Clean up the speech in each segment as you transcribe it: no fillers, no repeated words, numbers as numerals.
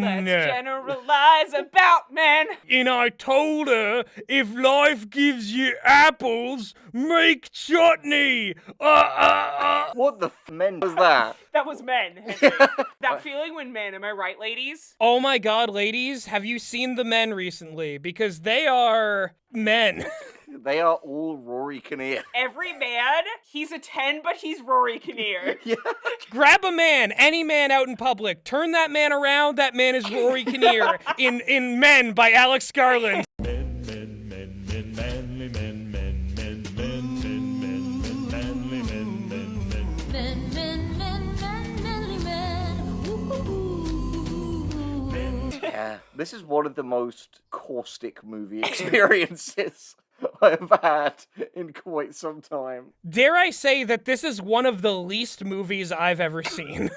men. Let's generalize about men. And I told her, if life gives you apples, make chutney. What the men was that? That was Men, Henry. That feeling when men, am I right, ladies? Oh my god, ladies, have you seen the Men recently? Because they are men. They are all Rory Kinnear. Every man, he's a 10, but he's Rory Kinnear. Yeah. Grab a man, any man out in public, turn that man around, that man is Rory Kinnear in Men by Alex Garland. Yeah, this is one of the most caustic movie experiences I've had in quite some time. Dare I say that this is one of the least movies I've ever seen.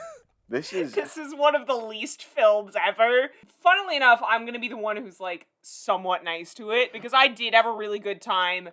This is one of the least films ever. Funnily enough, I'm gonna be the one who's, like, somewhat nice to it, because I did have a really good time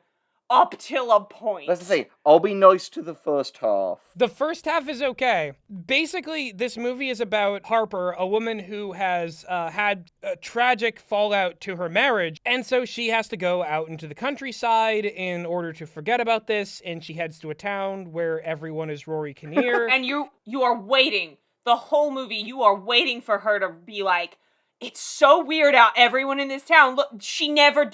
up till a point. Let's say, I'll be nice to the first half. The first half is okay. Basically, this movie is about Harper, a woman who has had a tragic fallout to her marriage, and so she has to go out into the countryside in order to forget about this, and she heads to a town where everyone is Rory Kinnear. And you are waiting. The whole movie, you are waiting for her to be like, it's so weird how everyone in this town, look, she never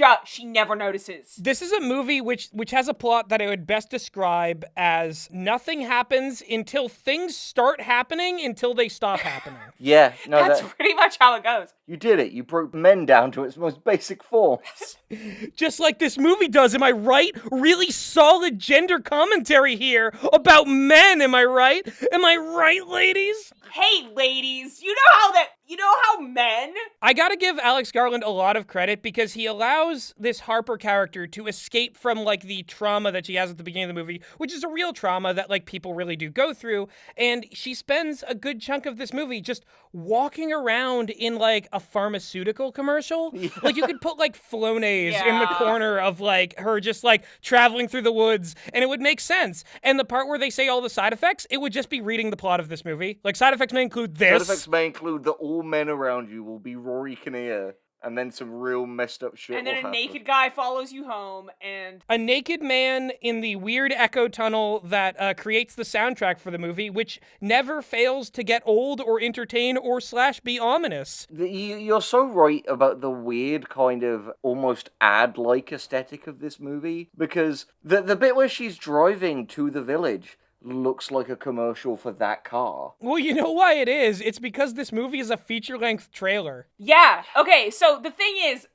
notices. This is a movie which has a plot that I would best describe as nothing happens until things start happening until they stop happening. Yeah, no, That's pretty much how it goes. You did it. You broke men down to its most basic forms. Just like this movie does, am I right? Really solid gender commentary here about men, am I right? Am I right, ladies? Hey, ladies, you know how men? I gotta give Alex Garland a lot of credit because he allows this Harper character to escape from, like, the trauma that she has at the beginning of the movie, which is a real trauma that, like, people really do go through, and she spends a good chunk of this movie just walking around in, like, a pharmaceutical commercial. Yeah. Like, you could put, like, Flonase in the corner of, like, her just, like, traveling through the woods, and it would make sense. And the part where they say all the side effects, it would just be reading the plot of this movie. Like, side effects may include this. Side effects may include that all men around you will be Rory Kinnear, and then some real messed up shit. And then will happen. Naked guy follows you home, and a naked man in the weird echo tunnel that creates the soundtrack for the movie, which never fails to get old or entertain or / be ominous. You're so right about the weird kind of almost ad-like aesthetic of this movie, because the bit where she's driving to the village looks like a commercial for that car. Well, you know why it is? It's because this movie is a feature-length trailer. Yeah, okay, so the thing is,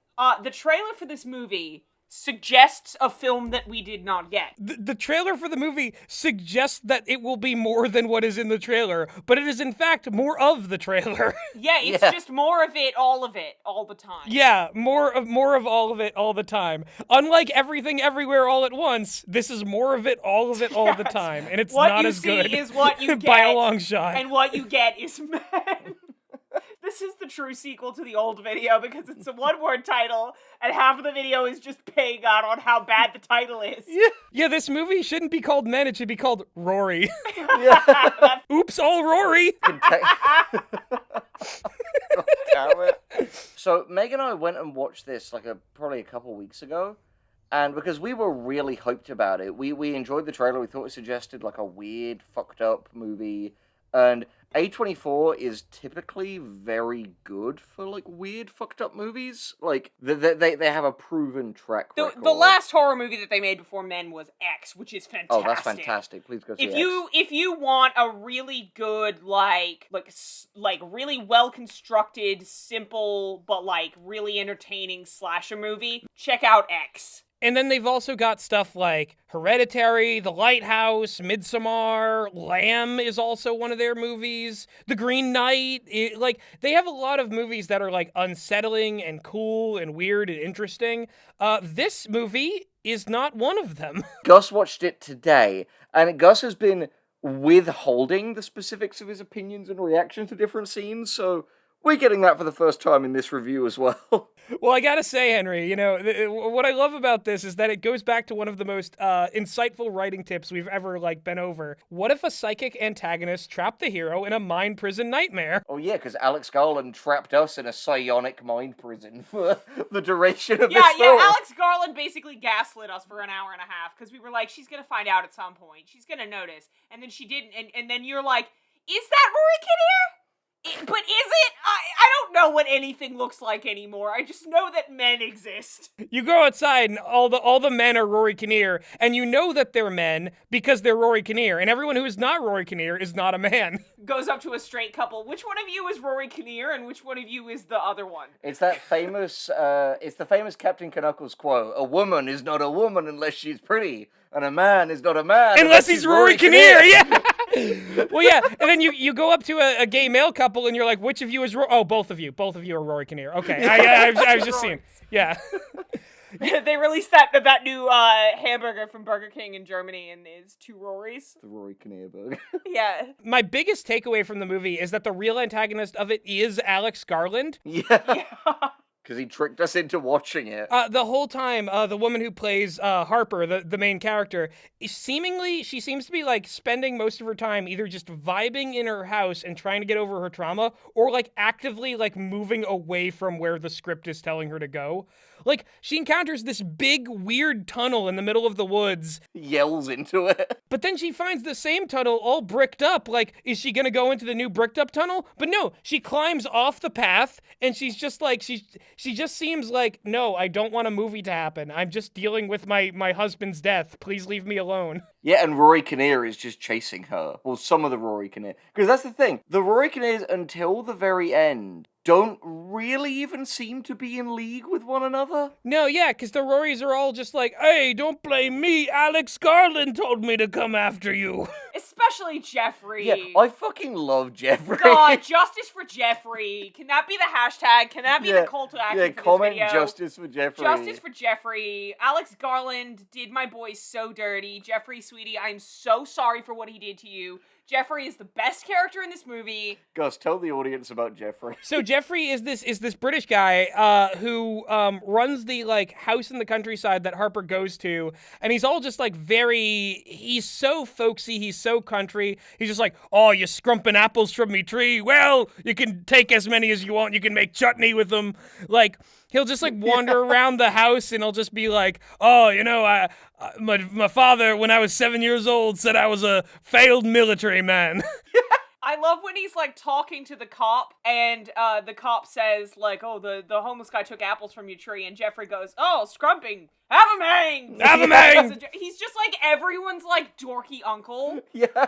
the trailer for this movie suggests a film that we did not get. The trailer for the movie suggests that it will be more than what is in the trailer, but it is in fact more of the trailer. Yeah, it's just more of it, all the time. Yeah, more of all of it, all the time. Unlike Everything Everywhere All at Once, this is more of it, all the time, and it's not as good. What you see is what you get. By a long shot. And what you get is men. This is the true sequel to the old video because it's a one-word title, and half of the video is just paying out on how bad the title is. Yeah, this movie shouldn't be called Men, it should be called Rory. Yeah. Oops, all Rory! God damn it. So, Meg and I went and watched this probably a couple weeks ago, and because we were really hyped about it, we enjoyed the trailer, we thought it suggested like a weird, fucked up movie, and A24 is typically very good for, like, weird, fucked up movies. Like, they have a proven track record. The last horror movie that they made before Men was X, which is fantastic. Oh, that's fantastic. Please go see X. If you want a really good, like really well-constructed, simple, but, like, really entertaining slasher movie, check out X. And then they've also got stuff like Hereditary, The Lighthouse, Midsommar, Lamb is also one of their movies, The Green Knight. They have a lot of movies that are, like, unsettling and cool and weird and interesting. This movie is not one of them. Gus watched it today, and Gus has been withholding the specifics of his opinions and reactions to different scenes, so We're getting that for the first time in this review as well. Well, I gotta say, Henry, what I love about this is that it goes back to one of the most insightful writing tips we've ever, been over. What if a psychic antagonist trapped the hero in a mind prison nightmare? Oh yeah, because Alex Garland trapped us in a psionic mind prison for the duration of this Yeah, film. Alex Garland basically gaslit us for an hour and a half, because we were like, she's gonna find out at some point. She's gonna notice. And then she didn't, and then you're like, is that Rory Kinnear? But is it? I don't know what anything looks like anymore. I just know that men exist. You go outside and all the men are Rory Kinnear, and you know that they're men because they're Rory Kinnear, and everyone who is not Rory Kinnear is not a man. Goes up to a straight couple. Which one of you is Rory Kinnear, and which one of you is the other one? It's that famous, it's the famous Captain Knuckles quote, a woman is not a woman unless she's pretty, and a man is not a man unless he's Rory Kinnear, yeah! Well, yeah, and then you go up to a gay male couple, and you're like, which of you is Oh, both of you are Rory Kinnear. Okay, I was just seeing. Yeah. They released that new hamburger from Burger King in Germany, and it's 2 Rorys. The Rory Kinnear burger. Yeah. My biggest takeaway from the movie is that the real antagonist of it is Alex Garland. Yeah. Because he tricked us into watching it. The whole time, the woman who plays Harper, the main character, she seems to be spending most of her time either just vibing in her house and trying to get over her trauma, or actively moving away from where the script is telling her to go. She encounters this big, weird tunnel in the middle of the woods. Yells into it. But then she finds the same tunnel all bricked up. Is she gonna go into the new bricked up tunnel? But no, she climbs off the path, and she's just she just seems like, no, I don't want a movie to happen. I'm just dealing with my husband's death. Please leave me alone. Yeah, and Rory Kinnear is just chasing her. Well, some of the Rory Kinnear. Because that's the thing. The Rory Kinnears, until the very end, don't really even seem to be in league with one another. No, yeah, because the Rorys are all just like, hey, don't blame me. Alex Garland told me to come after you. Especially Jeffrey. Yeah, I fucking love Jeffrey. God, justice for Jeffrey. Can that be the hashtag? Can that be the call to action for this comment video? justice for Jeffrey. Justice for Jeffrey. Alex Garland did my boy so dirty. Jeffrey, sweetie, I'm so sorry for what he did to you. Jeffrey is the best character in this movie. Gus, tell the audience about Jeffrey. So Jeffrey is this British guy who runs the house in the countryside that Harper goes to, and he's all just he's so folksy, he's so country. He's just like, oh, you're scrumping apples from me tree. Well, you can take as many as you want. You can make chutney with them. He'll just wander around the house, and he'll just be like, oh, my father, when I was 7 years old, said I was a failed military man. I love when he's talking to the cop, and the cop says oh, the homeless guy took apples from your tree, and Jeffrey goes, oh, scrumping, have him hanged. Have him hanged. He's just everyone's dorky uncle. Yeah.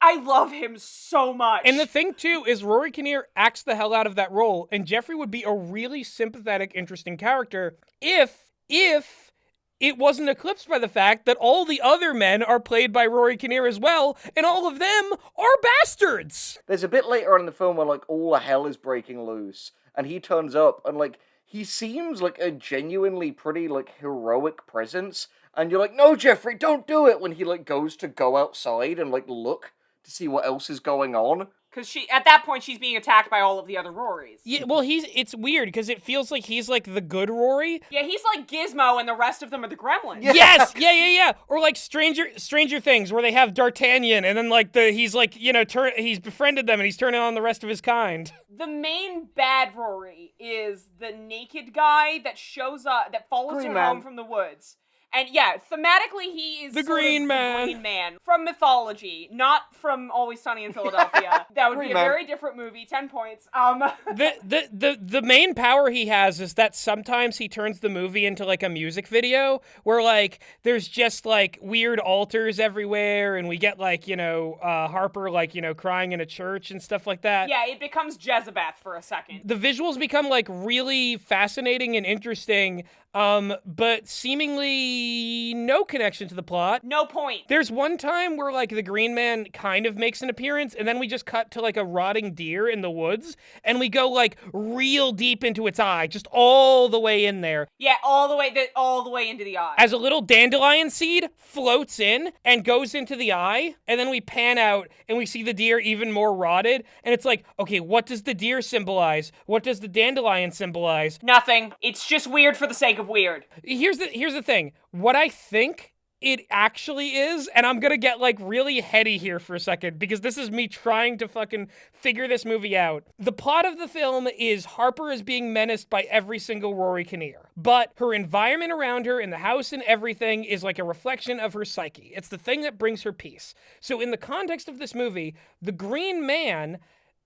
I love him so much. And the thing, too, is Rory Kinnear acts the hell out of that role, and Jeffrey would be a really sympathetic, interesting character if it wasn't eclipsed by the fact that all the other men are played by Rory Kinnear as well, and all of them are bastards. There's a bit later on in the film where all the hell is breaking loose, and he turns up, and he seems like a genuinely pretty heroic presence, and you're like, no, Jeffrey, don't do it, when he goes to go outside and look to see what else is going on. Because at that point, she's being attacked by all of the other Rorys. Yeah, well, it's weird, because it feels like he's the good Rory. Yeah, he's like Gizmo, and the rest of them are the gremlins. Yeah. Yes! Yeah. Or Stranger Things, where they have D'Artagnan, and then he's befriended them, and he's turning on the rest of his kind. The main bad Rory is the naked guy that shows up, that follows him home from the woods. And yeah, thematically, he is the Green Man. The Green Man from mythology, not from Always Sunny in Philadelphia. That would be a very different movie. 10 points. The main power he has is that sometimes he turns the movie into a music video where there's just weird altars everywhere, and we get Harper crying in a church and stuff like that. Yeah, it becomes Jezebeth for a second. The visuals become really fascinating and interesting, but seemingly no connection to the plot. No point. There's one time where, like, the Green Man kind of makes an appearance, and then we just cut to, like, a rotting deer in the woods, and we go, like, real deep into its eye, just all the way in there. Yeah, all the way into the eye. As a little dandelion seed floats in and goes into the eye, and then we pan out, and we see the deer even more rotted, and it's like, okay, what does the deer symbolize? What does the dandelion symbolize? Nothing. It's just weird for the sake of weird. Here's the thing. What I think it actually is, and I'm gonna get, like, really heady here for a second, because this is me trying to fucking figure this movie out. The plot of the film is Harper is being menaced by every single Rory Kinnear, but her environment around her in the house and everything is like a reflection of her psyche. It's the thing that brings her peace. So in the context of this movie, the Green Man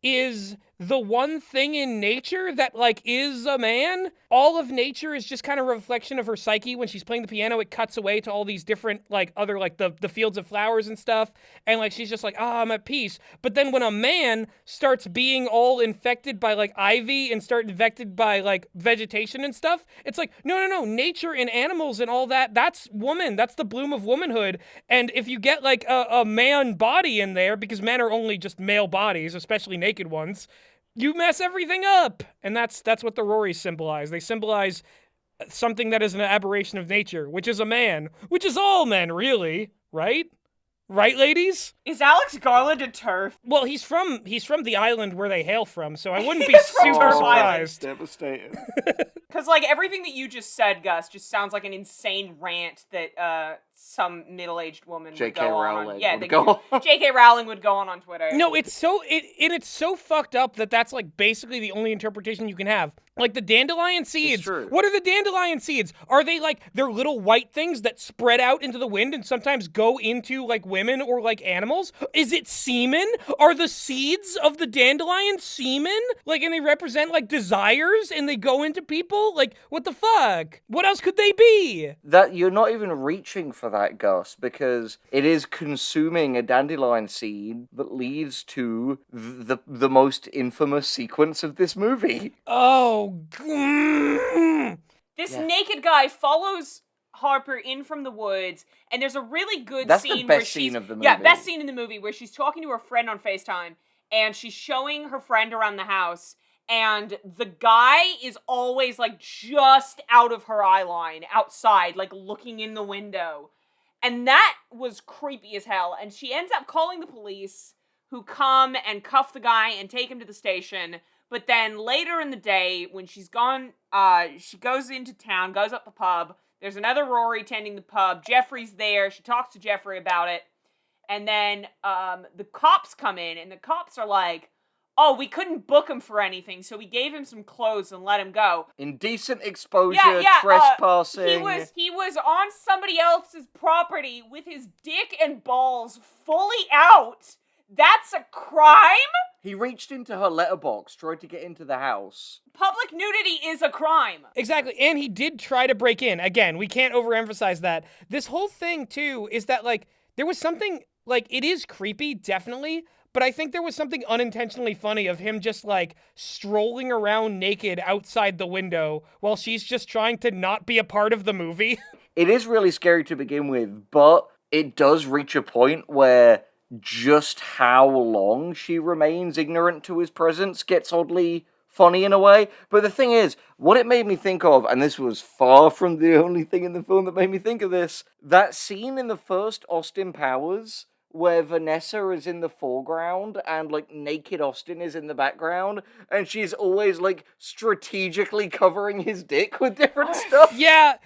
is the one thing in nature that, like, is a man. All of nature is just kind of a reflection of her psyche. When she's playing the piano, it cuts away to all these different, like, other, like, the fields of flowers and stuff, and, like, she's just like, I'm at peace. But then when a man starts being all infected by, like, ivy and start infected by, like, vegetation and stuff, it's like, no, nature and animals and all that, that's woman. That's the bloom of womanhood. And if you get, like, a man body in there, because men are only just male bodies, especially naked ones, you mess everything up. And that's what the Rorys symbolize. They symbolize something that is an aberration of nature, which is a man, which is all men, really, right? Right, ladies? Is Alex Garland a turf? Well, he's from the island where they hail from, so I wouldn't be He's from super Turf surprised. Devastating. Because, like, everything that you just said, Gus, just sounds like an insane rant that some middle-aged woman would J.K. go on. Rowling Yeah, would go on. J.K. Rowling would go on Twitter. No, it's so fucked up that that's, like, basically the only interpretation you can have. Like, the dandelion seeds. true. What are the dandelion seeds? Are they, like, they're little white things that spread out into the wind and sometimes go into, like, women or, like, animals? Is it semen? Are the seeds of the dandelion semen? Like, and they represent, like, desires and they go into people? Like, what the fuck? What else could they be? That you're not even reaching for that, Gus, because it is consuming a dandelion seed that leads to the most infamous sequence of this movie. Oh, This naked guy follows Harper in from the woods, and there's a really good That's scene the where best she's... scene of the movie. Yeah, best scene in the movie, where she's talking to her friend on FaceTime, and she's showing her friend around the house, and the guy is always, like, just out of her eye line, outside, like, looking in the window. And that was creepy as hell, and she ends up calling the police, who come and cuff the guy and take him to the station. But then later in the day, when she's gone, she goes into town, goes up the pub. There's another Rory tending the pub. Jeffrey's there. She talks to Jeffrey about it. And then the cops come in, and the cops are like, oh, we couldn't book him for anything, so we gave him some clothes and let him go. Indecent exposure, Yeah, trespassing. He was on somebody else's property with his dick and balls fully out. That's a crime? He reached into her letterbox, tried to get into the house. Public nudity is a crime. Exactly, and he did try to break in. Again, we can't overemphasize that. This whole thing, too, is that, like, there was something, like, it is creepy, definitely, but I think there was something unintentionally funny of him just, like, strolling around naked outside the window while she's just trying to not be a part of the movie. It is really scary to begin with, but it does reach a point where just how long she remains ignorant to his presence gets oddly funny in a way. But the thing is, what it made me think of, and this was far from the only thing in the film that made me think of this, that scene in the first Austin Powers where Vanessa is in the foreground and, like, naked Austin is in the background, and she's always, like, strategically covering his dick with different stuff. Yeah,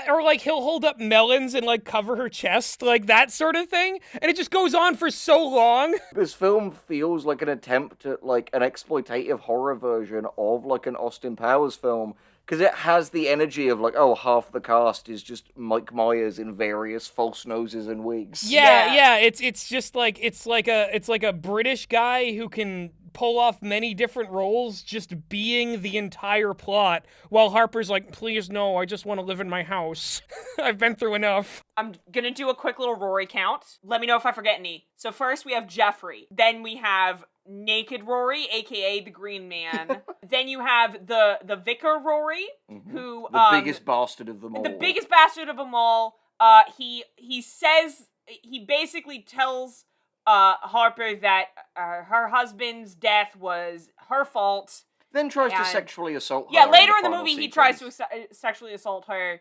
or, like, he'll hold up melons and, like, cover her chest, like, that sort of thing, and it just goes on for so long. This film feels like an attempt at, like, an exploitative horror version of, like, an Austin Powers film, because it has the energy of, like, oh, half the cast is just Mike Myers in various false noses and wigs. Yeah, it's just like, it's like a British guy who can pull off many different roles just being the entire plot, while Harper's like, please no, I just want to live in my house. I've been through enough. I'm gonna do a quick little Rory count. Let me know if I forget any. So first we have Jeffrey. Then we have naked Rory, aka the Green Man. Then you have the vicar Rory, who the biggest bastard of them all. The biggest bastard of them all. He basically tells Harper that her husband's death was her fault. Then tries to sexually assault her. Yeah, later in the final movie, sequence. he tries to sexually assault her.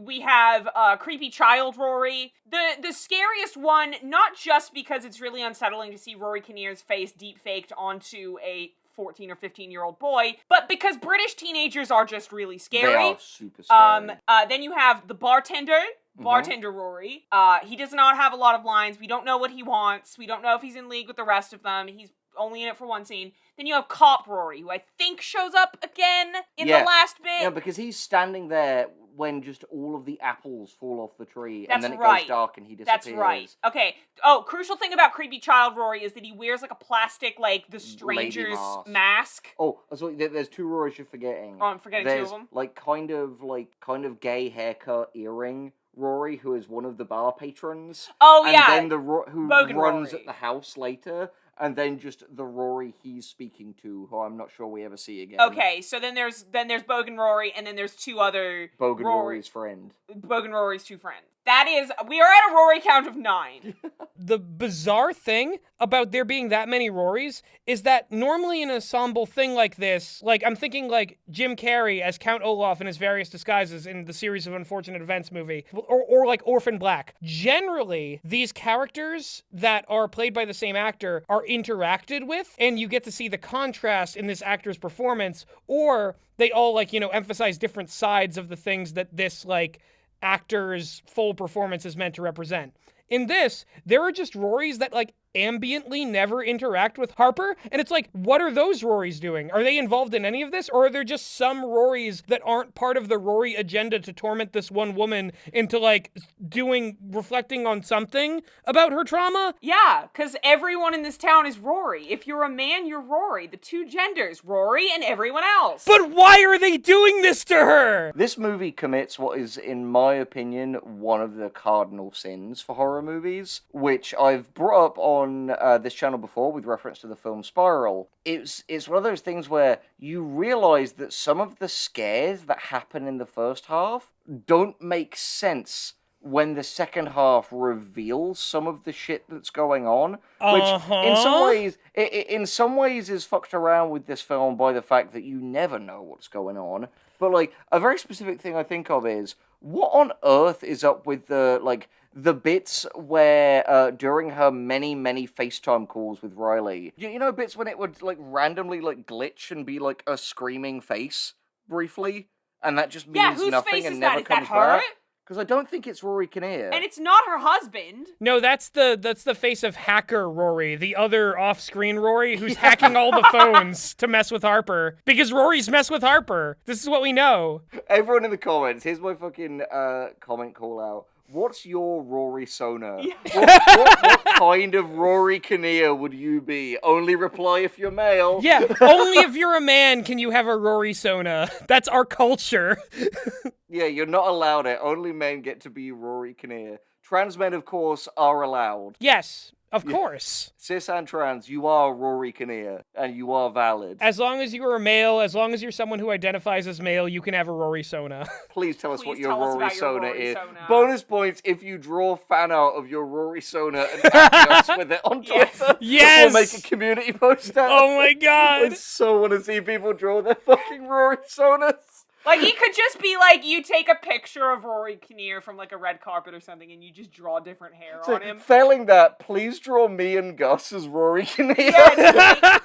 We have creepy child Rory. The scariest one, not just because it's really unsettling to see Rory Kinnear's face deep-faked onto a 14 or 15-year-old boy, but because British teenagers are just really scary. They are super scary. Then you have the bartender Rory. He does not have a lot of lines. We don't know what he wants. We don't know if he's in league with the rest of them. He's only in it for one scene. Then you have Cop Rory, who I think shows up again in the last bit. Yeah, because he's standing there when just all of the apples fall off the tree, That's and then it right. goes dark and he disappears. That's right. Okay. Oh, crucial thing about creepy child Rory is that he wears like a plastic, like, the stranger's mask. Oh, there's two Rorys you're forgetting. Oh, I'm forgetting two of them. Like kind of gay haircut earring Rory, who is one of the bar patrons. Oh, and yeah. And then who Bogan runs Rory. at the house later. And then just the Rory he's speaking to, who I'm not sure we ever see again. Okay, so then there's Bogan Rory, and then there's two other Bogan Rory's friend. Bogan Rory's two friends. That is, we are at a Rory count of 9. The bizarre thing about there being that many Rorys is that normally in an ensemble thing like this, like, I'm thinking like Jim Carrey as Count Olaf in his various disguises in the Series of Unfortunate Events movie, or like Orphan Black. Generally, these characters that are played by the same actor are interacted with, and you get to see the contrast in this actor's performance, or they all, like, you know, emphasize different sides of the things that this, like, actor's full performance is meant to represent. In this, there are just Rorys that, like, ambiently never interact with Harper, and it's like, what are those Rorys doing? Are they involved in any of this, or are there just some Rorys that aren't part of the Rory agenda to torment this one woman into, like, reflecting on something about her trauma? Yeah, because everyone in this town is Rory. If you're a man, you're Rory. The two genders, Rory and everyone else. But why are they doing this to her? This movie commits what is, in my opinion, one of the cardinal sins for horror movies, which I've brought up on this channel before with reference to the film Spiral. It's one of those things where you realize that some of the scares that happen in the first half don't make sense when the second half reveals some of the shit that's going on, which in some ways is fucked around with this film by the fact that you never know what's going on. But, like, a very specific thing I think of is, what on earth is up with the bits where, during her many, many FaceTime calls with Riley, you know bits when it would, like, randomly, like, glitch and be, like, a screaming face, briefly? And that just means whose nothing face and is never that? Is comes that her? back. Because I don't think it's Rory Kinnear. And it's not her husband. No, that's the face of hacker Rory, the other off-screen Rory who's hacking all the phones to mess with Harper. Because Rory's mess with Harper. This is what we know. Everyone in the comments, here's my fucking comment call out. What's your Rory Sona? Yeah. What kind of Rory Kinnear would you be? Only reply if you're male. Yeah, only if you're a man can you have a Rory Sona. That's our culture. Yeah, you're not allowed it. Only men get to be Rory Kinnear. Trans men, of course, are allowed. Yes, of course. Cis and trans, you are Rory Kinnear, and you are valid. As long as you are a male, as long as you're someone who identifies as male, you can have a Rory Sona. Please tell us what Please your tell us Rory about your Sona Rory is. Sona. Bonus points if you draw fan art of your Rory Sona and tag us with it on Twitter. Yes! We'll make a community post out. Oh my god! I so want to see people draw their fucking Rory Sonas. Like, he could just be like, you take a picture of Rory Kinnear from, like, a red carpet or something, and you just draw different hair on him. Failing that, please draw me and Gus as Rory Kinnear. Yeah,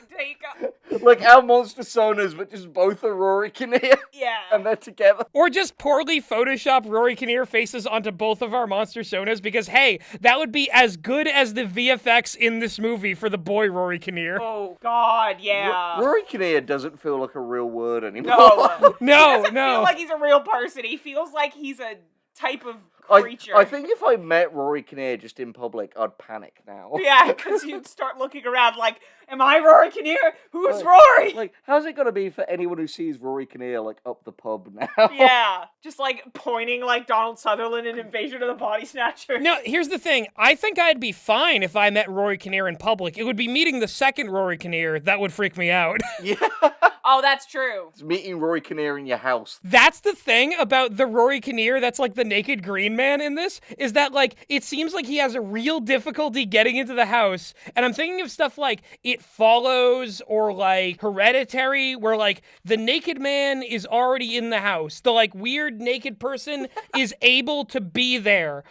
Like our monster sonas, but just both are Rory Kinnear. Yeah. And they're together. Or just poorly Photoshop Rory Kinnear faces onto both of our monster Sonas because, hey, that would be as good as the VFX in this movie for the boy Rory Kinnear. Oh, God, yeah. Rory Kinnear doesn't feel like a real word anymore. No. No, He doesn't feel like he's a real person. He feels like he's a type of I creature. think if I met Rory Kinnear just in public, I'd panic now. Yeah, because you'd start looking around like, am I Rory Kinnear? Who's Like- Rory? Like, how's it gonna be for anyone who sees Rory Kinnear, like, up the pub now? Yeah, just like pointing like Donald Sutherland in Invasion of the Body Snatchers. No, here's the thing. I think I'd be fine if I met Rory Kinnear in public. It would be meeting the second Rory Kinnear that would freak me out. Yeah. Oh, that's true. It's meeting Rory Kinnear in your house. That's the thing about the Rory Kinnear that's like the naked green man in this, is that like, it seems like he has a real difficulty getting into the house. And I'm thinking of stuff like It Follows or like Hereditary, where like the naked man is already in the house. The like weird naked person is able to be there.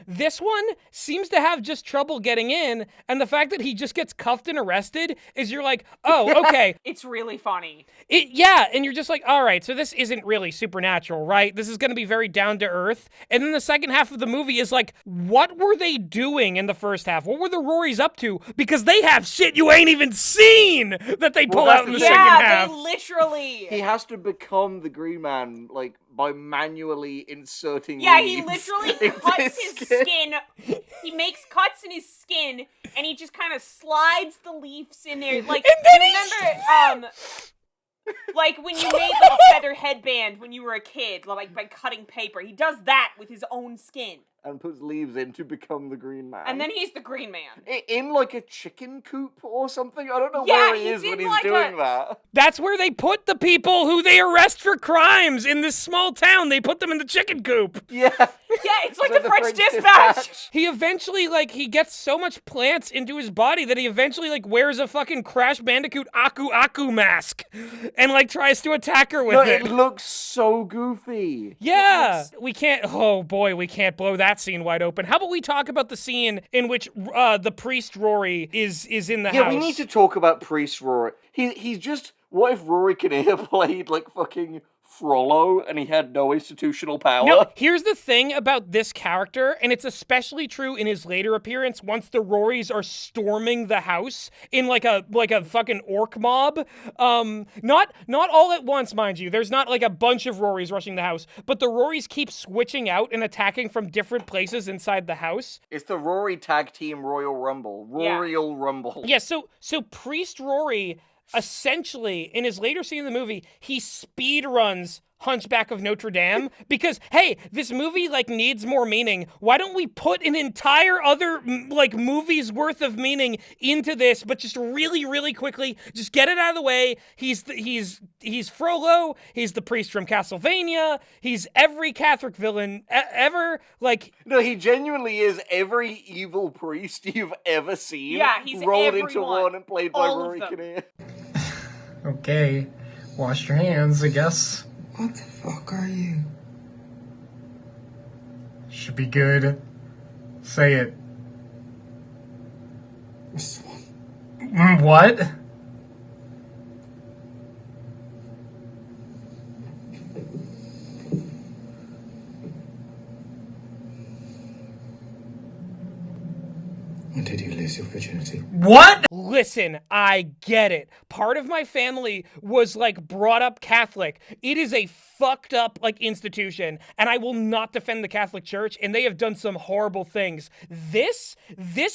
This one seems to have just trouble getting in, and the fact that he just gets cuffed and arrested is you're like, oh, okay. It's really funny. Yeah, and you're just like, all right, so this isn't really supernatural, right? This is going to be very down to earth. And then the second half of the movie is like, what were they doing in the first half? What were the Rorys up to? Because they have shit you ain't even seen that they pull Well, out in the that's second Yeah, half. they literally. He has to become the Green Man, like, by manually inserting Yeah, he leaves literally into cuts his skin. He makes cuts in his skin, and he just kind of slides the leaves in there. Like, And then remember, like when you made like a feather headband when you were a kid, like by cutting paper. He does that with his own skin, and puts leaves in to become the Green Man. and then he's the Green Man. In like a chicken coop or something? I don't know Yeah, where he he's is when in he's like doing that. That's where they put the people who they arrest for crimes in this small town. They put them in the chicken coop. Yeah. Yeah, it's like Is that the French Dispatch. He eventually, like, he gets so much plants into his body that he eventually, like, wears a fucking Crash Bandicoot Aku Aku mask and, like, tries to attack her with No, it. it looks so goofy. Yeah, we can't, oh boy, we can't blow that scene wide open. How about we talk about the scene in which the priest Rory is in the house? Yeah, we need to talk about Priest Rory. He's just, what if Rory Kinnear played like fucking Frollo and he had no institutional power? No, here's the thing about this character, and it's especially true in his later appearance once the Rorys are storming the house in like a fucking orc mob. Not all at once, mind you. There's not like a bunch of Rorys rushing the house, but the Rorys keep switching out and attacking from different places inside the house. It's the Rory Tag Team Royal Rumble. Yeah. Royal Rumble. Yeah, so Priest Rory, essentially, in his later scene in the movie, he speed runs Hunchback of Notre Dame because, hey, this movie, like, needs more meaning. Why don't we put an entire other, like, movie's worth of meaning into this, but just really, really quickly, just get it out of the way. He's Frollo, he's the priest from Castlevania, he's every Catholic villain ever, like... No, he genuinely is every evil priest you've ever seen. Yeah, he's rolled into everyone. one and played by All of Rory them. Kinnear. Okay, wash your hands, I guess. What the fuck are you? Should be good. Say it. What? When did you lose your virginity? What? Listen, I get it. Part of my family was, like, brought up Catholic. It is a fucked up, like, institution, and I will not defend the Catholic Church, and they have done some horrible things. This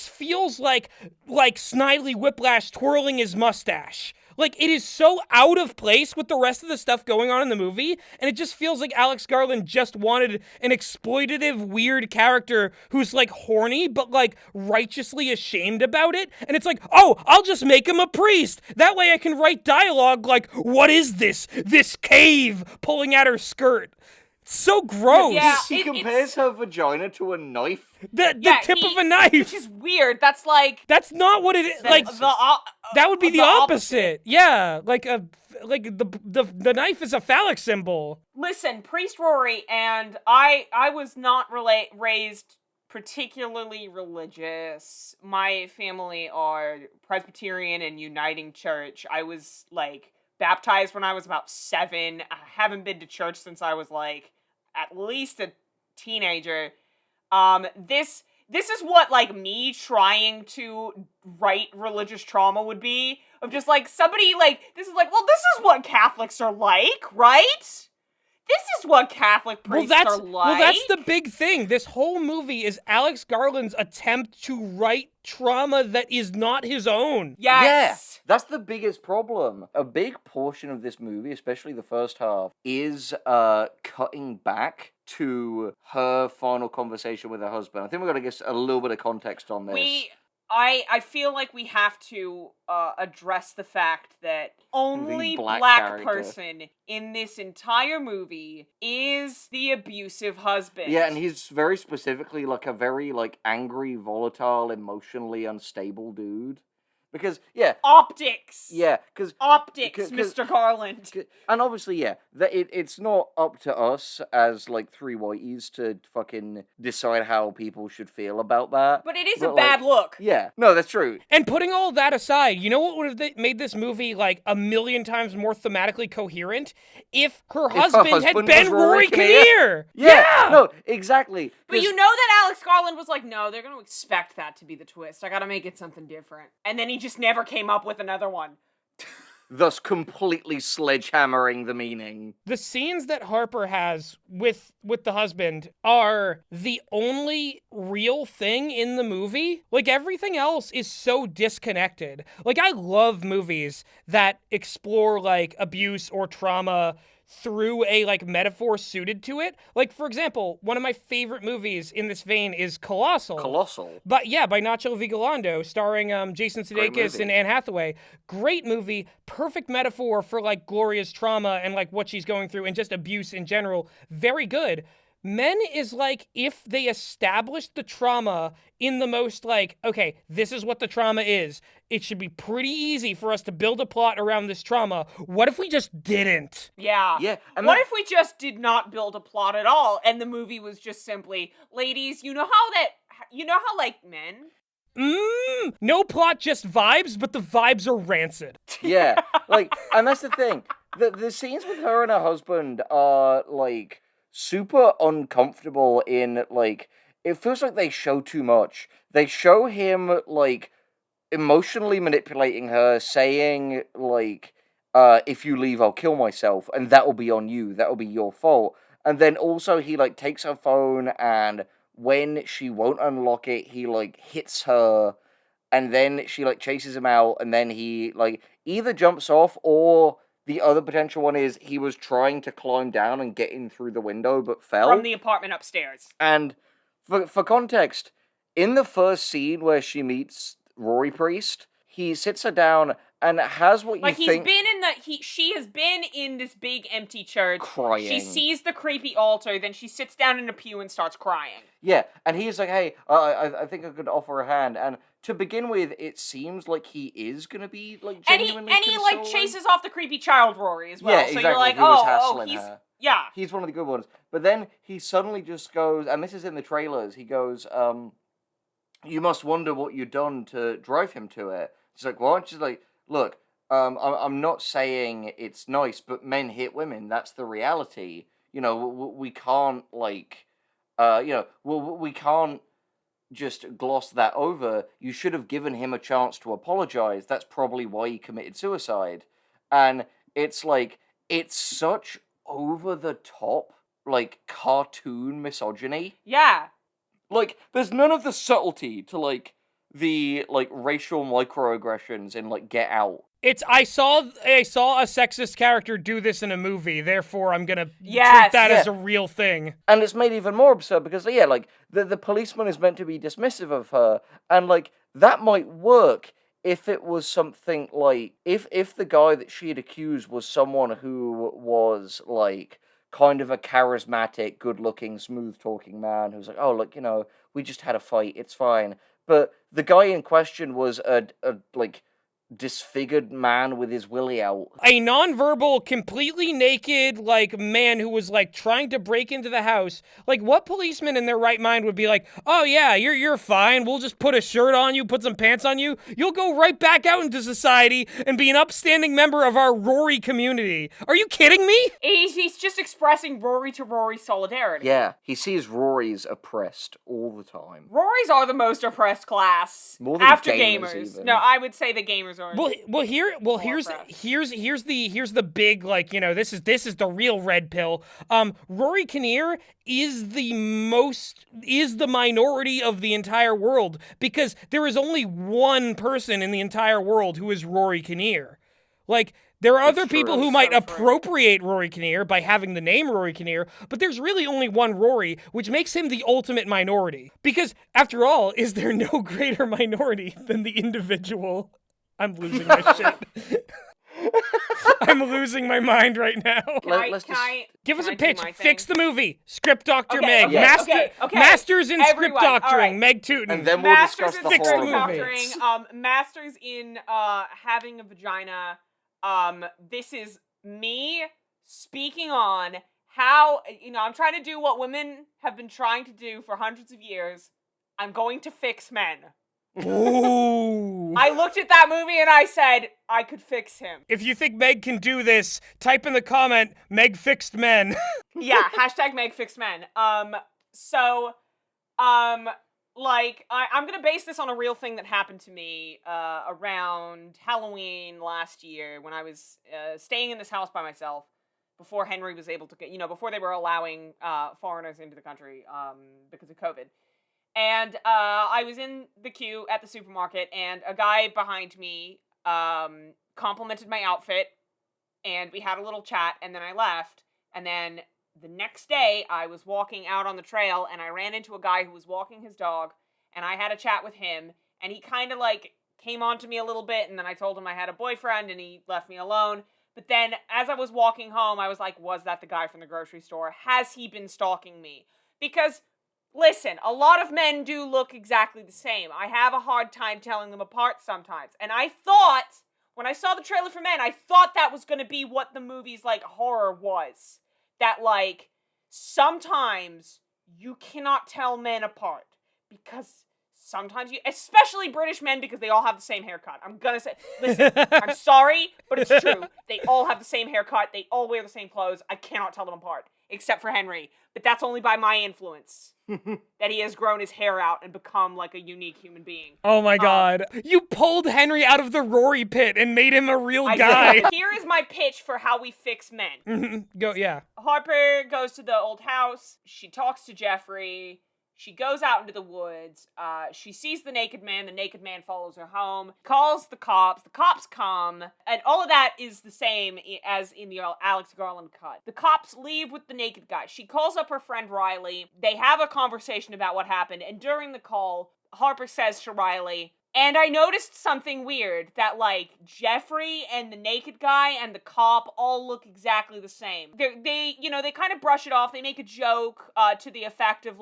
feels like Snidely Whiplash twirling his mustache. Like, it is so out of place with the rest of the stuff going on in the movie, and it just feels like Alex Garland just wanted an exploitative, weird character who's, like, horny, but, like, righteously ashamed about it, and it's like, oh, I'll just make him a priest! That way I can write dialogue like, what is this? This cave pulling at her skirt. It's so gross! Yeah. He compares her vagina to a knife. The tip of a Which knife! is weird. That's like That's not what it is, like... That would be the opposite. Yeah, like the knife is a phallic symbol. Listen, Priest Rory and I was not raised particularly religious. My family are Presbyterian and Uniting Church. I was like baptized when I was about 7. I haven't been to church since I was like at least a teenager. This is what, like, me trying to write religious trauma would be. Of just, like, somebody, like, this is like, well, this is what Catholics are like, right? This is what Catholic priests are like. Well, that's the big thing. This whole movie is Alex Garland's attempt to right trauma that is not his own. Yes. Yeah, that's the biggest problem. A big portion of this movie, especially the first half, is cutting back to her final conversation with her husband. I think we've got to get a little bit of context on this. I feel like we have to address the fact that only black black character. person in this entire movie is the abusive husband. Yeah, and he's very specifically like a very like angry, volatile, emotionally unstable dude. Because Optics. yeah, because Optics, Mr. Garland. and obviously it's not up to us as like three whiteys to fucking decide how people should feel about that. But it is a bad look. Yeah, no, that's true. And putting all that aside, you know what would have made this movie like a million times more thematically coherent? If her husband had husband been was Rory Rory Kinnear! Yeah, no, exactly. But you know that Alex Garland was like, no, they're going to expect that to be the twist. I gotta make it something different. And then he just never came up with another one. Thus completely sledgehammering the meaning. The scenes that Harper has with the husband are the only real thing in the movie. Like, everything else is so disconnected. Like, I love movies that explore, like, abuse or trauma through a, like, metaphor suited to it. Like, for example, one of my favorite movies in this vein is Colossal. But yeah, by Nacho Vigalondo, starring Jason Sudeikis and Anne Hathaway. Great movie, perfect metaphor for, like, Gloria's trauma and, like, what she's going through and just abuse in general. Very good. Men is like if they established the trauma in the most like, okay, this is what the trauma is. It should be pretty easy for us to build a plot around this trauma. What if we just didn't? Yeah. Yeah. And what if we just did not build a plot at all and the movie was just simply, ladies, you know how like men? No plot, just vibes, but the vibes are rancid. Yeah. Like, and that's the thing. The scenes with her and her husband are like super uncomfortable in like it feels like they show too much. They show him like emotionally manipulating her, saying like if you leave I'll kill myself and that'll be on you, that'll be your fault. And then also he like takes her phone and when she won't unlock it, he like hits her and then she like chases him out and then he like either jumps off or the other potential one is he was trying to climb down and get in through the window, but fell. From the apartment upstairs. And for context, in the first scene where she meets Rory Priest, he sits her down and has what you like think... she has been in this big empty church. Crying. She sees the creepy altar, then she sits down in a pew and starts crying. Yeah, and he's like, hey, I think I could offer a hand. And to begin with, it seems like he is going to be, like, genuinely And he like, chases off the creepy child Rory as well. Yeah, so exactly. you're like, He was hassling he's... her. Yeah. He's one of the good ones. But then he suddenly just goes, and this is in the trailers, he goes, you must wonder what you've done to drive him to it. She's like, what? She's like, look, I'm not saying it's nice, but men hit women. That's the reality. You know, we can't, like, we can't just gloss that over. You should have given him a chance to apologize. That's probably why he committed suicide. And it's like, it's such over-the-top, like, cartoon misogyny. Yeah. Like, there's none of the subtlety to, like, the, like, racial microaggressions in, like, Get Out. I saw a sexist character do this in a movie, therefore I'm gonna treat that as a real thing. And it's made even more absurd because, yeah, like, the policeman is meant to be dismissive of her, and, like, that might work if it was something like, if the guy that she had accused was someone who was, like, kind of a charismatic, good-looking, smooth-talking man who's like, oh, look, you know, we just had a fight, it's fine. But the guy in question was a like, disfigured man with his willy out. A nonverbal, completely naked, like, man who was, like, trying to break into the house. Like, what policeman in their right mind would be like, oh yeah, you're fine, we'll just put a shirt on you, put some pants on you, you'll go right back out into society and be an upstanding member of our Rory community. Are you kidding me? He's just expressing Rory to Rory solidarity. Yeah, he sees Rory's oppressed all the time. Rory's are the most oppressed class. More than after gamers, gamers. even. No, I would say the gamers are. Here's the big, like, this is the real red pill. Rory Kinnear is the minority of the entire world, because there is only one person in the entire world who is Rory Kinnear. Like, there are other people who might appropriate Rory Kinnear by having the name Rory Kinnear, but there's really only one Rory, which makes him the ultimate minority. Because, after all, is there no greater minority than the individual? I'm losing my shit. I'm losing my mind right now. Give us a pitch. Fix the movie. Script Doctor Meg. Masters in script doctoring. Right. Meg Tootin. And then we'll discuss the fix the movie. Masters in having a vagina. This is me speaking on how, I'm trying to do what women have been trying to do for hundreds of years. I'm going to fix men. Ooh. I looked at that movie and I said, I could fix him. If you think Meg can do this, type in the comment, Meg fixed men. Yeah, hashtag Meg fixed men. I'm gonna base this on a real thing that happened to me around Halloween last year when I was staying in this house by myself before Henry was able to get, before they were allowing foreigners into the country because of COVID. And I was in the queue at the supermarket, and a guy behind me complimented my outfit, and we had a little chat, and then I left. And then the next day, I was walking out on the trail, and I ran into a guy who was walking his dog, and I had a chat with him, and he kind of, came on to me a little bit, and then I told him I had a boyfriend, and he left me alone. But then, as I was walking home, I was like, was that the guy from the grocery store? Has he been stalking me? Because... listen, a lot of men do look exactly the same. I have a hard time telling them apart sometimes. And I thought, when I saw the trailer for Men, I thought that was going to be what the movie's, horror was. That, sometimes you cannot tell men apart. Because sometimes especially British men, because they all have the same haircut. I'm gonna say, listen, I'm sorry, but it's true. They all have the same haircut. They all wear the same clothes. I cannot tell them apart. Except for Henry. But that's only by my influence. That he has grown his hair out and become a unique human being. Oh my god. You pulled Henry out of the Rory pit and made him a real guy. Here is my pitch for how we fix men. Go, yeah. Harper goes to the old house. She talks to Jeffrey. She goes out into the woods. She sees the naked man. The naked man follows her home. Calls the cops. The cops come. And all of that is the same as in the Alex Garland cut. The cops leave with the naked guy. She calls up her friend Riley. They have a conversation about what happened. And during the call, Harper says to Riley, and I noticed something weird, that, Jeffrey and the naked guy and the cop all look exactly the same. They kind of brush it off. They make a joke to the effect of,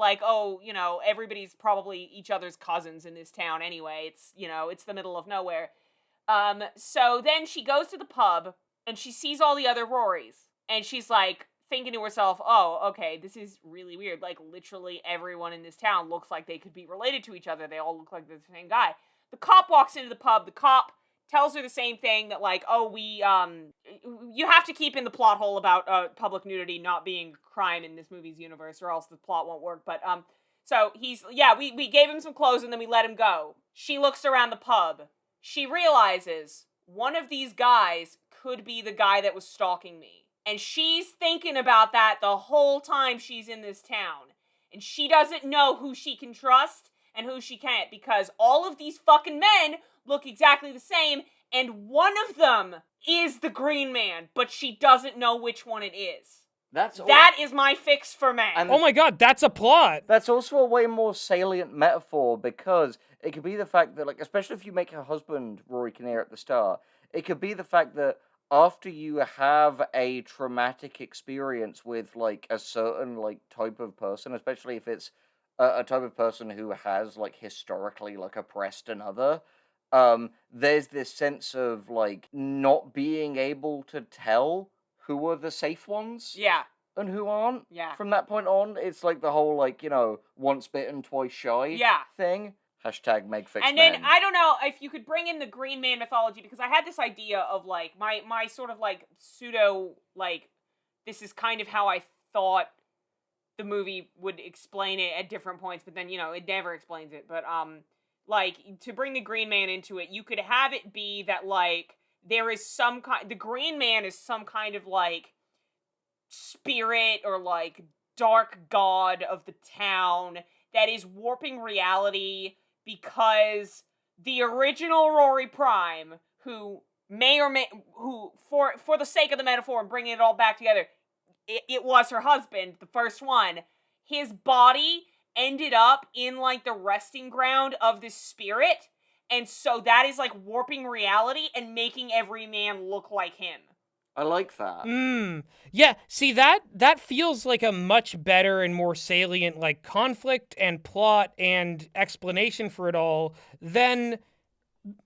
everybody's probably each other's cousins in this town anyway. It's, it's the middle of nowhere. So then she goes to the pub, and she sees all the other Rorys. And she's, thinking to herself, oh, okay, this is really weird. Literally everyone in this town looks like they could be related to each other. They all look like they're the same guy. The cop walks into the pub. The cop tells her the same thing, that, you have to keep in the plot hole about public nudity not being crime in this movie's universe, or else the plot won't work. But, so we gave him some clothes and then we let him go. She looks around the pub. She realizes one of these guys could be the guy that was stalking me. And she's thinking about that the whole time she's in this town. And she doesn't know who she can trust and who she can't, because all of these fucking men look exactly the same, and one of them is the Green Man, but she doesn't know which one it is. That is my fix for men. And oh my god, that's a plot! That's also a way more salient metaphor, because it could be the fact that, especially if you make her husband Rory Kinnear at the start, it could be the fact that after you have a traumatic experience with, a certain, type of person, especially if it's a type of person who has, historically, oppressed another, there's this sense of, not being able to tell who are the safe ones. Yeah. And who aren't. Yeah. From that point on, it's the whole, once bitten, twice shy thing. Hashtag Meg fix And men. then, I don't know if you could bring in the Green Man mythology, because I had this idea of, my sort of, pseudo, this is kind of how I thought the movie would explain it at different points, but then, it never explains it. But, like, to bring the Green Man into it, you could have it be that, like, there is some kind, the Green Man is some kind of, like, spirit or, like, dark god of the town that is warping reality because the original Rory Prime, who may or may, who, for the sake of the metaphor and bringing it all back together, it was her husband, the first one, his body ended up in, like, the resting ground of this spirit, and so that is, like, warping reality and making every man look like him. I like that. Yeah, see, that feels like a much better and more salient, like, conflict and plot and explanation for it all than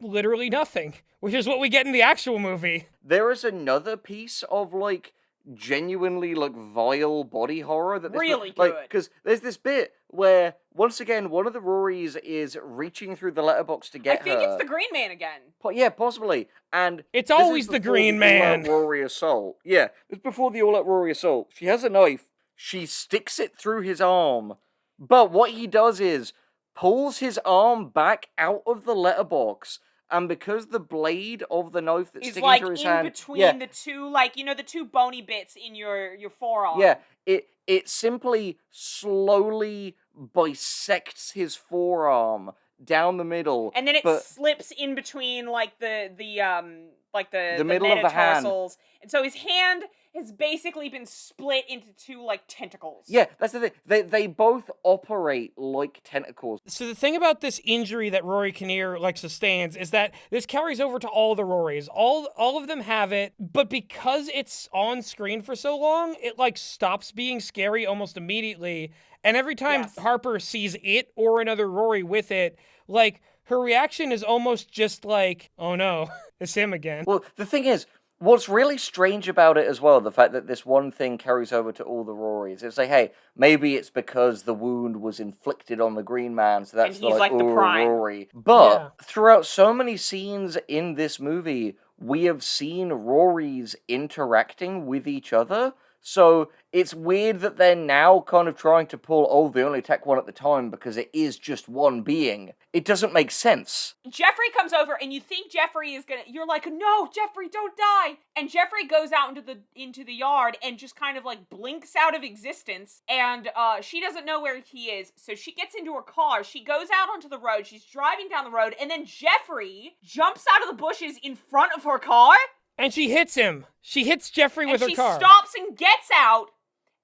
literally nothing, which is what we get in the actual movie. There is another piece of, like, genuinely, like, vile body horror that Really like, good. because there's this bit where, once again, one of the Rorys is reaching through the letterbox to get I think her. it's the Green Man again. Yeah, possibly. And It's this always is the before Green all-out Man. Rory assault. Yeah, it's before the all-out Rory assault. She has a knife. She sticks it through his arm. But what he does is pulls his arm back out of the letterbox. And because the blade of the knife that's Is, sticking like, through his in hand, between the two, like, you know, the two bony bits in your forearm. yeah, it simply slowly bisects his forearm down the middle, And then it but slips in between, like, the middle of the hand. metatarsals. And so his hand has basically been split into two, like, tentacles. Yeah, that's the thing. They both operate like tentacles. So the thing about this injury that Rory Kinnear, like, sustains is that this carries over to all the Rorys. All of them have it, but because it's on screen for so long, it, like, stops being scary almost immediately. And every time Yes. Harper sees it or another Rory with it, like, her reaction is almost just like, oh no, it's him again. Well, the thing is, what's really strange about it as well, the fact that this one thing carries over to all the Rorys, it's like, hey, maybe it's because the wound was inflicted on the Green Man, so that's And he's like the "Ooh, Prime." Rory. But Yeah. throughout so many scenes in this movie, we have seen Rorys interacting with each other. So it's weird that they're now kind of trying to pull, oh, they only attack one at the time because it is just one being. It doesn't make sense. Jeffrey comes over, and you think Jeffrey is gonna. You're like, no, Jeffrey, don't die. And Jeffrey goes out into the yard and just kind of, like, blinks out of existence. And she doesn't know where he is, so she gets into her car. She goes out onto the road. She's driving down the road, and then Jeffrey jumps out of the bushes in front of her car. And she hits him. She hits Jeffrey with her car. And she stops and gets out.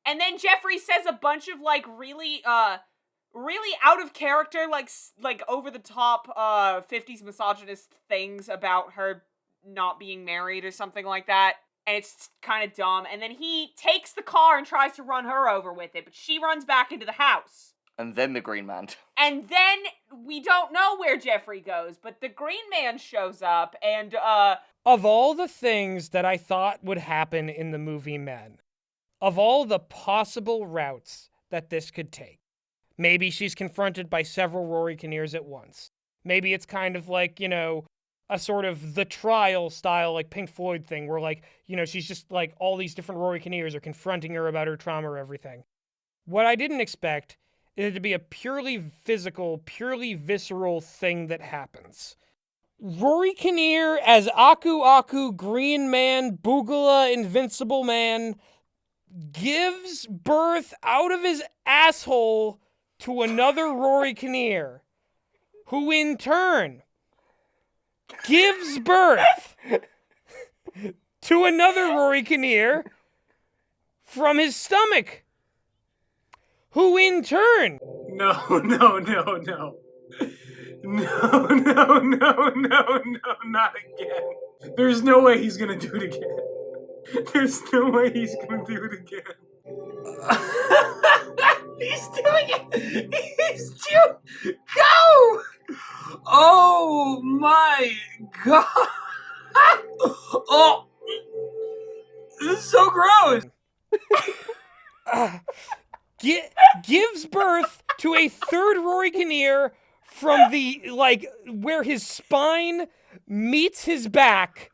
And then Jeffrey says a bunch of, like, really out of character, like over the top 50s misogynist things about her not being married or something like that. And it's kind of dumb. And then he takes the car and tries to run her over with it, but she runs back into the house. And then the Green Man. And then we don't know where Jeffrey goes, but the Green Man shows up and Of all the things that I thought would happen in the movie Men, of all the possible routes that this could take, maybe she's confronted by several Rory Kinnears at once. Maybe it's kind of like, you know, a sort of The Trial style, like, Pink Floyd thing, where, like, you know, she's just, like, all these different Rory Kinnears are confronting her about her trauma or everything. What I didn't expect is it to be a purely physical, purely visceral thing that happens. Rory Kinnear as Aku Aku, Green Man, Boogala, Invincible Man, gives birth out of his asshole to another Rory Kinnear, who in turn gives birth to another Rory Kinnear from his stomach, who in turn... No, not again. There's no way he's gonna do it again. There's no way he's gonna do it again. He's doing it! He's doing... Go! Oh my god! Oh! This is so gross! Gives birth to a third Rory Kinnear from the, like, where his spine meets his back.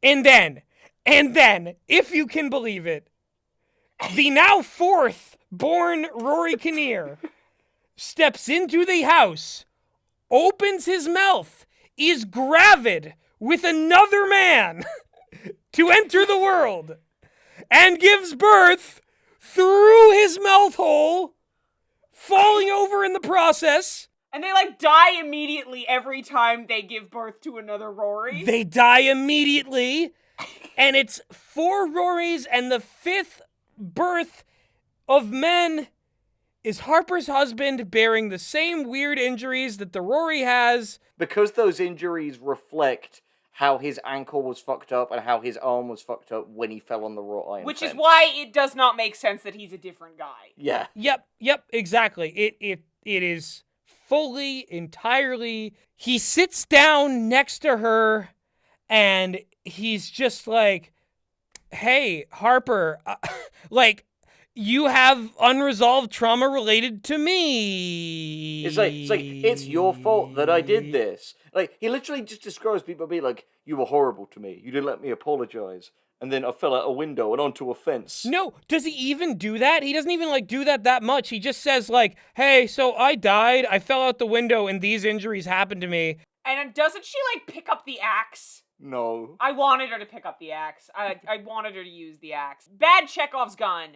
And then, if you can believe it, the now fourth born Rory Kinnear steps into the house opens his mouth, is gravid with another man to enter the world, and gives birth through his mouth hole, falling over in the process. And they, like, die immediately every time they give birth to another Rory. They die immediately, and it's 4 Rorys, and the 5th birth of men is Harper's husband bearing the same weird injuries that the Rory has. Because those injuries reflect how his ankle was fucked up and how his arm was fucked up when he fell on the wrought iron Which fence. is why it does not make sense that he's a different guy. Yeah. Yep, exactly. It is fully, entirely. He sits down next to her, and he's just like, hey, Harper, like, you have unresolved trauma related to me. It's like, it's your fault that I did this. Like, he literally just describes people being like, you were horrible to me. You didn't let me apologize. And then I fell out a window and onto a fence. No, does he even do that? He doesn't even, like, do that much. He just says, like, hey, so I died, I fell out the window, and these injuries happened to me. And doesn't she, like, pick up the axe? No. I wanted her to pick up the axe. I wanted her to use the axe. Bad Chekhov's gun.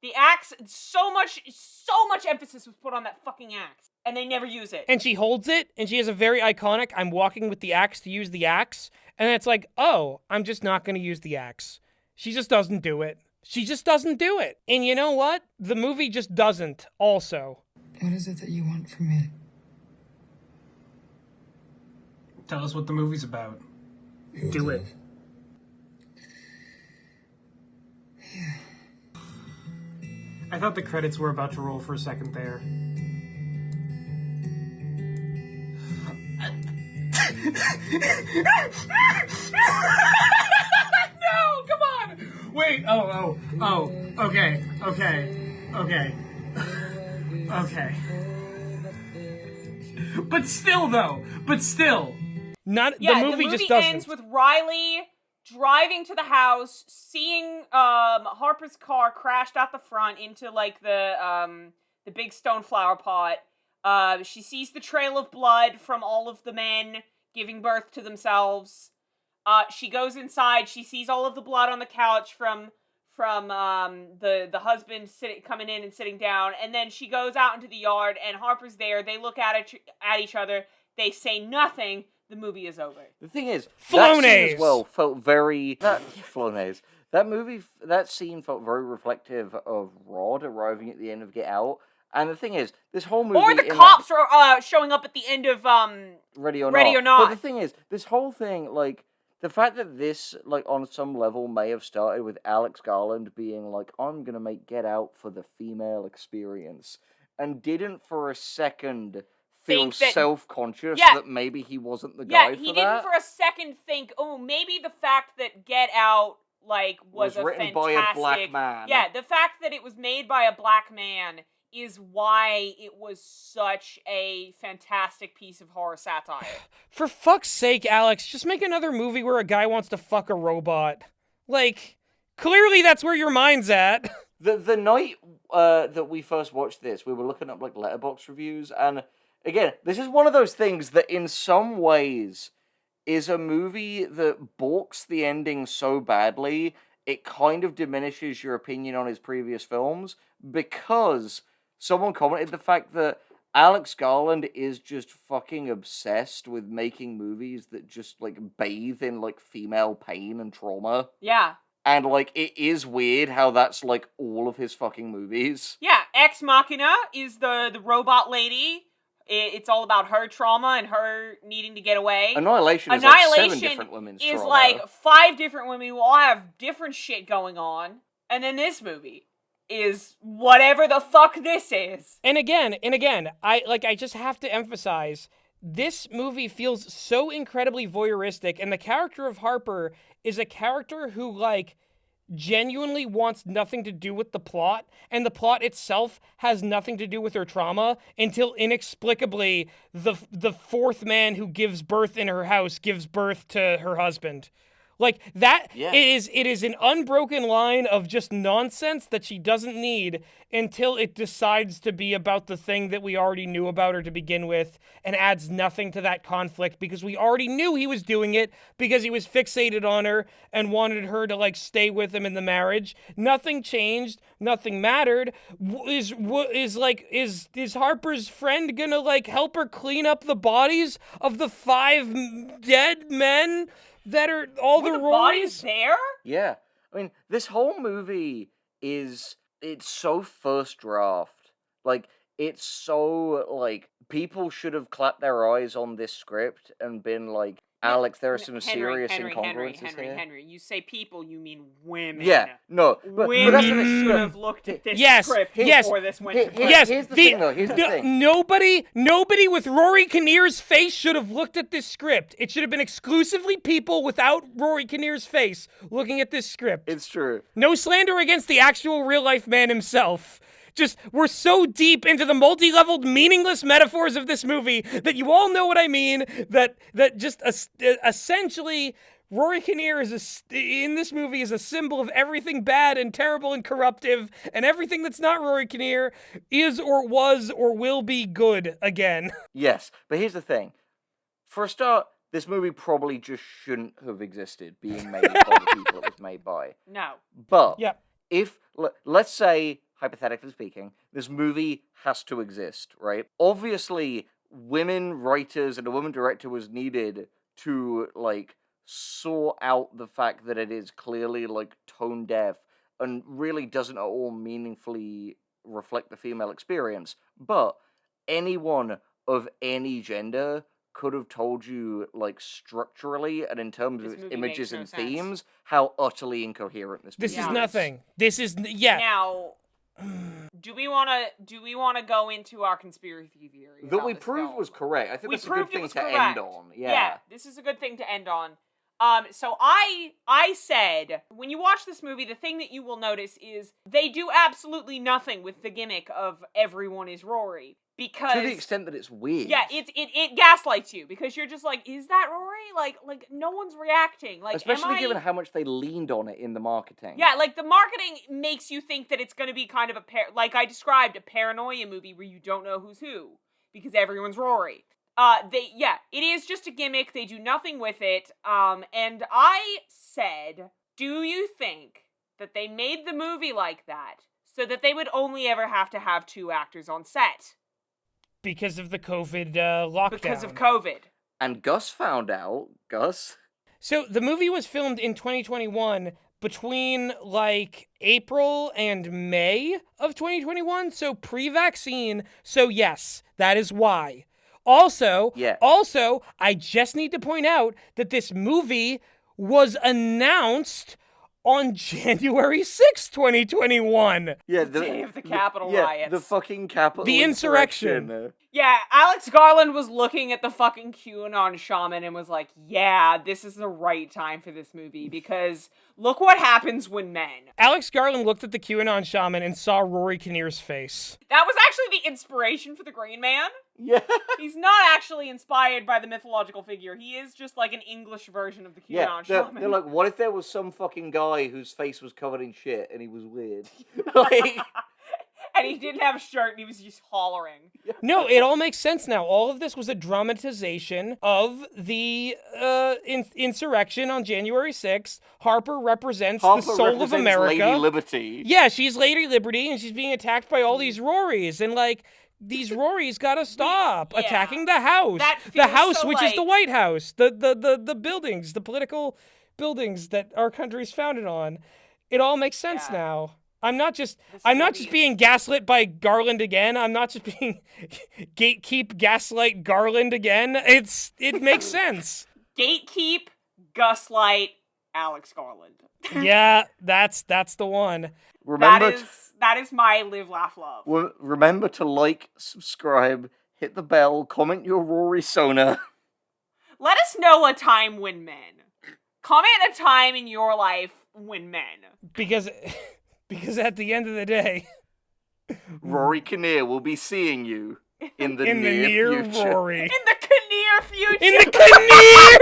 The axe, so much emphasis was put on that fucking axe. And they never use it. And she holds it, and she has a very iconic, I'm walking with the axe to use the axe. And it's like, oh, I'm just not going to use the axe. She just doesn't do it. She just doesn't do it. And you know what? The movie just doesn't, also. What is it that you want from me? Tell us what the movie's about. Do it. Yeah. I thought the credits were about to roll for a second there. No, come on! Wait, okay. But still, though, The movie just doesn't. Ends with Riley driving to the house, seeing Harper's car crashed out the front into, like, the big stone flower pot. She sees the trail of blood from all of the men giving birth to themselves. She goes inside. She sees all of the blood on the couch from the husband coming in and sitting down. And then she goes out into the yard, and Harper's there. They look at each other. They say nothing. The movie is over. The thing is, Flonase! that scene as well felt very... Flonase. That scene felt very reflective of Rod arriving at the end of Get Out. And the thing is, this whole movie... Or the cops are showing up at the end of Ready or Not. But the thing is, this whole thing, like, the fact that this, like, on some level may have started with Alex Garland being like, I'm gonna make Get Out for the female experience, and didn't for a second feel self-conscious that maybe he wasn't the guy for that. Yeah, he didn't for a second think, oh, maybe the fact that Get Out, like, was a written fantastic... by a black man. Yeah, the fact that it was made by a black man is why it was such a fantastic piece of horror satire. For fuck's sake, Alex, just make another movie where a guy wants to fuck a robot. Like, clearly that's where your mind's at. The night that we first watched this, we were looking up, like, Letterboxd reviews, and again, this is one of those things that in some ways is a movie that balks the ending so badly, it kind of diminishes your opinion on his previous films, because someone commented the fact that Alex Garland is just fucking obsessed with making movies that just, like, bathe in, like, female pain and trauma. Yeah. And, like, it is weird how that's, like, all of his fucking movies. Yeah, Ex Machina is the robot lady. It's all about her trauma and her needing to get away. Annihilation is like 7 different women's is trauma. like 5 different women who all have different shit going on. And then this movie is whatever the fuck this is. And again, I just have to emphasize, this movie feels so incredibly voyeuristic, and the character of Harper is a character who, like, genuinely wants nothing to do with the plot, and the plot itself has nothing to do with her trauma until inexplicably the 4th man who gives birth in her house gives birth to her husband. Like that, Yeah. it is an unbroken line of just nonsense that she doesn't need until it decides to be about the thing that we already knew about her to begin with and adds nothing to that conflict because we already knew he was doing it because he was fixated on her and wanted her to like stay with him in the marriage. Nothing changed, nothing mattered. Is Harper's friend gonna like help her clean up the bodies of the 5 dead men? That are all Were the bodies Rorys? there? Yeah. I mean, this whole movie it's so first draft. Like, it's so, like, people should have clapped their eyes on this script and been like, Alex, there are some serious incongruences here. Henry, you say people, you mean women. Yeah, no, but Women that's what should it have looked at this Yes, script yes, before this went to print. Yes, Here's the thing, though. Here's the thing. Nobody with Rory Kinnear's face should have looked at this script. It should have been exclusively people without Rory Kinnear's face looking at this script. It's true. No slander against the actual real-life man himself. Just, we're so deep into the multi-leveled, meaningless metaphors of this movie that you all know what I mean, that just essentially, Rory Kinnear in this movie is a symbol of everything bad and terrible and corruptive, and everything that's not Rory Kinnear is or was or will be good again. Yes, but here's the thing. For a start, this movie probably just shouldn't have existed, being made by the people it was made by. No. But Yeah. if, let's say, hypothetically speaking, this movie has to exist, right? Obviously, women writers and a woman director was needed to, like, sort out the fact that it is clearly, like, tone deaf and really doesn't at all meaningfully reflect the female experience. But anyone of any gender could have told you, like, structurally and in terms This of movie images makes no and sense. themes, how utterly incoherent this movie This is Yeah. nothing. This is, yeah. Now, do we want to go into our conspiracy theory? That about we this proved film? was correct. I think We that's a good proved it thing was to correct. end on. Yeah. This is a good thing to end on. So I said, when you watch this movie, the thing that you will notice is they do absolutely nothing with the gimmick of everyone is Rory. Because To the extent that it's weird. yeah, it gaslights you because you're just like, is that Rory? Like no one's reacting. Like, especially given how much they leaned on it in the marketing. yeah, like the marketing makes you think that it's going to be kind of like I described, a paranoia movie where you don't know who's who because everyone's Rory. It is just a gimmick. They do nothing with it. And I said, do you think that they made the movie like that so that they would only ever have to have 2 actors on set? Because of the COVID lockdown. Because of COVID. And Gus found out. Gus? So the movie was filmed in 2021 between like April and May of 2021, so pre-vaccine. So yes, that is why. Also, I just need to point out that this movie was announced on January 6th, 2021. Yeah, The day of the Capitol riots. The fucking Capitol The insurrection. Yeah, Alex Garland was looking at the fucking QAnon shaman and was like, yeah, this is the right time for this movie because look what happens when men. Alex Garland looked at the QAnon shaman and saw Rory Kinnear's face. That was actually the inspiration for the Green Man. Yeah. He's not actually inspired by the mythological figure. He is just like an English version of the QAnon shaman. They're like, what if there was some fucking guy whose face was covered in shit and he was weird? Like... And he didn't have a shirt and he was just hollering. No, it all makes sense now. All of this was a dramatization of the insurrection on January 6th. Harper represents the soul of America. Lady Liberty. Yeah, she's Lady Liberty, and she's being attacked by all these Rorys. And, like, these Rorys gotta stop attacking the house. The house, so which is the White House. The buildings, the political buildings that our country's founded on. It all makes sense now. I'm not just being gaslit by Garland again. I'm not just being gatekeep gaslight Garland again. It makes sense. Gatekeep, gaslight, Alex Garland. Yeah, that's the one. Remember that is my live, laugh, love. Remember to like, subscribe, hit the bell, comment your Rory Sona. Let us know a time when men. Comment a time in your life when men. Because at the end of the day, Rory Kinnear will be seeing you in the in the near near future. Rory. In the Kinnear future. In the Kinnear!